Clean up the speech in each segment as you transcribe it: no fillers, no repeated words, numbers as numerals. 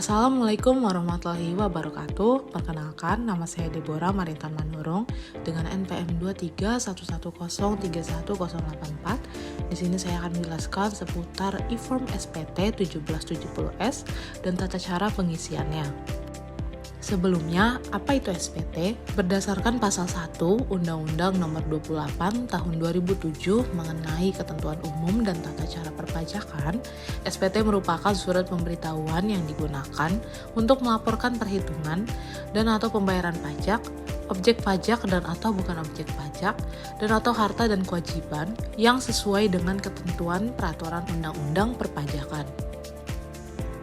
Assalamualaikum warahmatullahi wabarakatuh. Perkenalkan, nama saya Deborah Marintan Manurung dengan NPM 23110310084. Di sini saya akan menjelaskan seputar e-form SPT 1770S dan tata cara pengisiannya. Sebelumnya, apa itu SPT? Berdasarkan pasal 1 Undang-Undang Nomor 28 Tahun 2007 mengenai ketentuan umum dan tata cara perpajakan, SPT merupakan surat pemberitahuan yang digunakan untuk melaporkan perhitungan dan atau pembayaran pajak, objek pajak dan atau bukan objek pajak, dan atau harta dan kewajiban yang sesuai dengan ketentuan peraturan undang-undang perpajakan.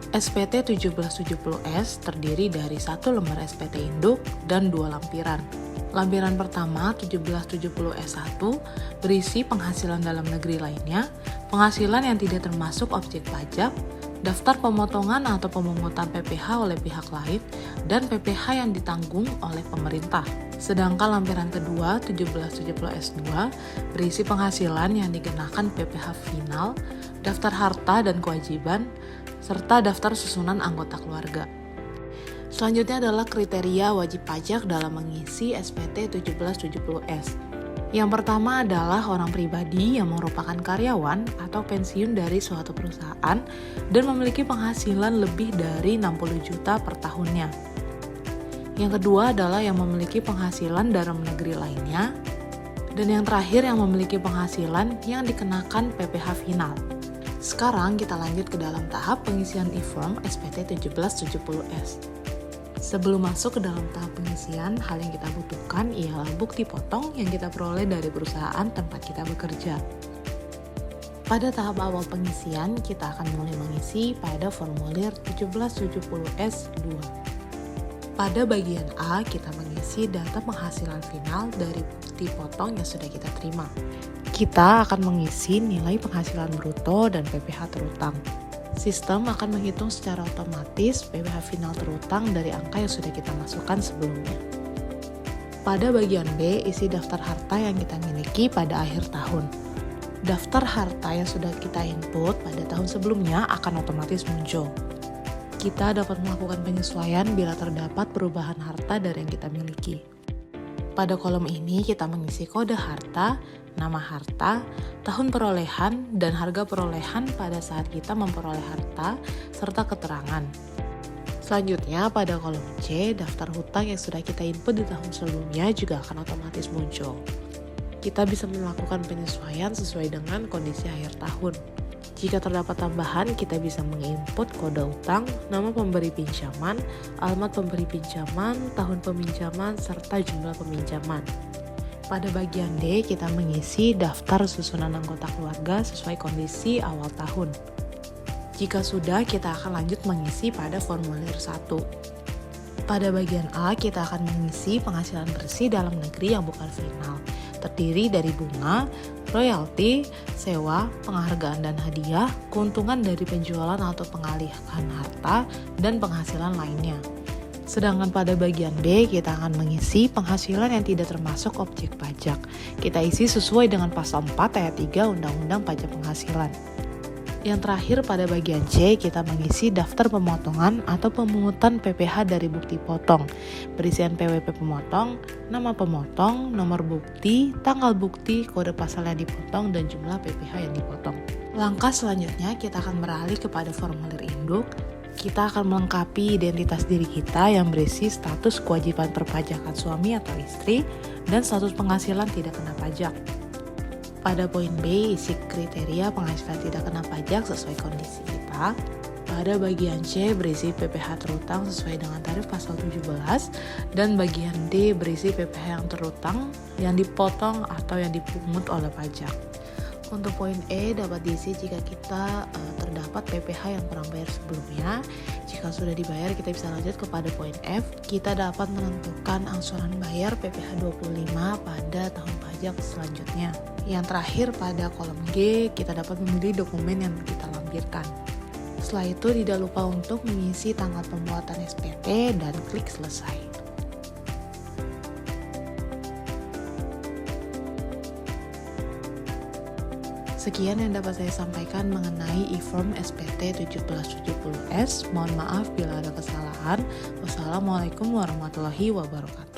SPT 1770S terdiri dari satu lembar SPT induk dan dua lampiran. Lampiran pertama 1770S1 berisi penghasilan dalam negeri lainnya, penghasilan yang tidak termasuk objek pajak, daftar pemotongan atau pemungutan PPh oleh pihak lain, dan PPh yang ditanggung oleh pemerintah. Sedangkan lampiran kedua 1770S2 berisi penghasilan yang dikenakan PPh final, daftar harta dan kewajiban, serta daftar susunan anggota keluarga. Selanjutnya adalah kriteria wajib pajak dalam mengisi SPT 1770S. Yang pertama adalah orang pribadi yang merupakan karyawan atau pensiun dari suatu perusahaan dan memiliki penghasilan lebih dari 60 juta per tahunnya. Yang kedua adalah yang memiliki penghasilan dalam negeri lainnya. Dan yang terakhir yang memiliki penghasilan yang dikenakan PPh final. Sekarang kita lanjut ke dalam tahap pengisian e-form SPT 1770S. Sebelum masuk ke dalam tahap pengisian, hal yang kita butuhkan ialah bukti potong yang kita peroleh dari perusahaan tempat kita bekerja. Pada tahap awal pengisian, kita akan mulai mengisi pada formulir 1770S2. Pada bagian A, kita mengisi data penghasilan final dari bukti potong yang sudah kita terima. Kita akan mengisi nilai penghasilan bruto dan PPh terutang. Sistem akan menghitung secara otomatis PPh final terutang dari angka yang sudah kita masukkan sebelumnya. Pada bagian B, isi daftar harta yang kita miliki pada akhir tahun. Daftar harta yang sudah kita input pada tahun sebelumnya akan otomatis muncul. Kita dapat melakukan penyesuaian bila terdapat perubahan harta dari yang kita miliki. Pada kolom ini kita mengisi kode harta, nama harta, tahun perolehan, dan harga perolehan pada saat kita memperoleh harta, serta keterangan. Selanjutnya pada kolom C, daftar hutang yang sudah kita input di tahun sebelumnya juga akan otomatis muncul. Kita bisa melakukan penyesuaian sesuai dengan kondisi akhir tahun. Jika terdapat tambahan, kita bisa menginput kode utang, nama pemberi pinjaman, alamat pemberi pinjaman, tahun peminjaman, serta jumlah peminjaman. Pada bagian D, kita mengisi daftar susunan anggota keluarga sesuai kondisi awal tahun. Jika sudah, kita akan lanjut mengisi pada formulir 1. Pada bagian A, kita akan mengisi penghasilan bersih dalam negeri yang bukan final, terdiri dari bunga, royalti, sewa, penghargaan dan hadiah, keuntungan dari penjualan atau pengalihan harta, dan penghasilan lainnya. Sedangkan pada bagian B, kita akan mengisi penghasilan yang tidak termasuk objek pajak. Kita isi sesuai dengan pasal 4 ayat 3 Undang-Undang Pajak Penghasilan. Yang terakhir pada bagian C, kita mengisi daftar pemotongan atau pemungutan PPh dari bukti potong, berisian PWP pemotong, nama pemotong, nomor bukti, tanggal bukti, kode pasal yang dipotong, dan jumlah PPh yang dipotong. Langkah selanjutnya kita akan beralih kepada formulir induk. Kita akan melengkapi identitas diri kita yang berisi status kewajiban perpajakan suami atau istri dan status penghasilan tidak kena pajak. Pada poin B, isi kriteria penghasilan tidak kena pajak sesuai kondisi kita. Pada bagian C, berisi PPh terutang sesuai dengan tarif pasal 17, dan bagian D berisi PPh yang terutang, yang dipotong atau yang dipungut oleh pajak. Untuk poin E dapat diisi jika kita terdapat PPh yang kurang bayar sebelumnya. Jika sudah dibayar, kita bisa lanjut kepada poin F. Kita dapat menentukan angsuran bayar PPh 25 pada tahun pajak selanjutnya. Yang terakhir pada kolom G, kita dapat memilih dokumen yang kita lampirkan. Setelah itu tidak lupa untuk mengisi tanggal pembuatan SPT dan klik selesai. Sekian yang dapat saya sampaikan mengenai e-form SPT 1770S. Mohon maaf bila ada kesalahan. Wassalamualaikum warahmatullahi wabarakatuh.